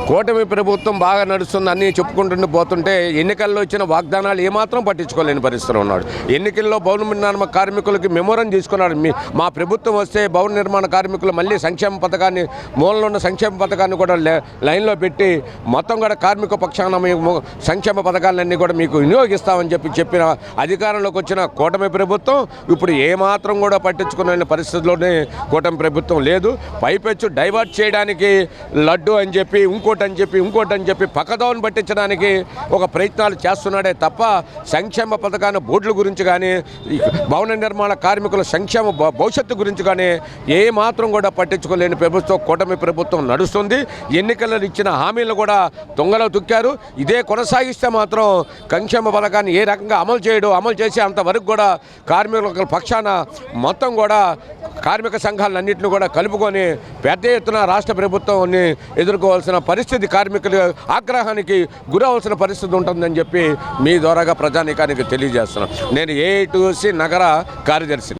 కూటమి ప్రభుత్వం బాగా నడుస్తుంది అన్నీ చెప్పుకుంటూ పోతుంటే ఎన్నికల్లో ఇచ్చిన వాగ్దానాలు ఏమాత్రం పట్టించుకోలేని పరిస్థితిలో ఉన్నాడు. ఎన్నికల్లో భవన నిర్మాణ కార్మికులకి మెమోరం తీసుకున్నాడు. మా ప్రభుత్వం వస్తే భవన నిర్మాణ కార్మికులు మళ్ళీ సంక్షేమ పథకాన్ని మూలలో ఉన్న సంక్షేమ పథకాన్ని కూడా లైన్లో పెట్టి మొత్తం కూడా కార్మిక పక్షాన మేము సంక్షేమ పథకాలన్నీ కూడా మీకు వినియోగిస్తామని చెప్పిన అధికారంలోకి వచ్చిన కూటమి ప్రభుత్వం ఇప్పుడు ఏమాత్రం కూడా పట్టించుకునే పరిస్థితిలోనే కూటమి ప్రభుత్వం లేదు. పైపెచ్చు డైవర్ట్ చేయడానికి లడ్డు అని చెప్పి ఇంకోటి అని చెప్పి పక్కదోవను పట్టించడానికి ఒక ప్రయత్నాలు చేస్తున్నాడే తప్ప సంక్షేమ పథకాన్ని బోర్డుల గురించి కానీ భవన నిర్మాణ కార్మికుల సంక్షేమ భవిష్యత్తు గురించి కానీ ఏ మాత్రం కూడా పట్టించుకోలేని ప్రభుత్వం కూటమి ప్రభుత్వం నడుస్తుంది. ఎన్నికల్లో ఇచ్చిన హామీలు కూడా దొంగలో తుక్కారు. ఇదే కొనసాగిస్తే మాత్రం సంక్షేమ పథకాన్ని ఏ రకంగా అమలు చేసి అంతవరకు కూడా కార్మికుల పక్షాన మొత్తం కూడా కార్మిక సంఘాలన్నింటినీ కూడా కలుపుకొని పెద్ద ఎత్తున రాష్ట్ర ప్రభుత్వాన్ని ఎదుర్కోవాల్సిన పరిస్థితి, కార్మికుల ఆగ్రహానికి గురవలసిన పరిస్థితి ఉంటుందని చెప్పి మీ ద్వారాగా ప్రజానీకానికి తెలియజేస్తున్నాను. నేను ఏఐటీయూసీ నగర కార్యదర్శి.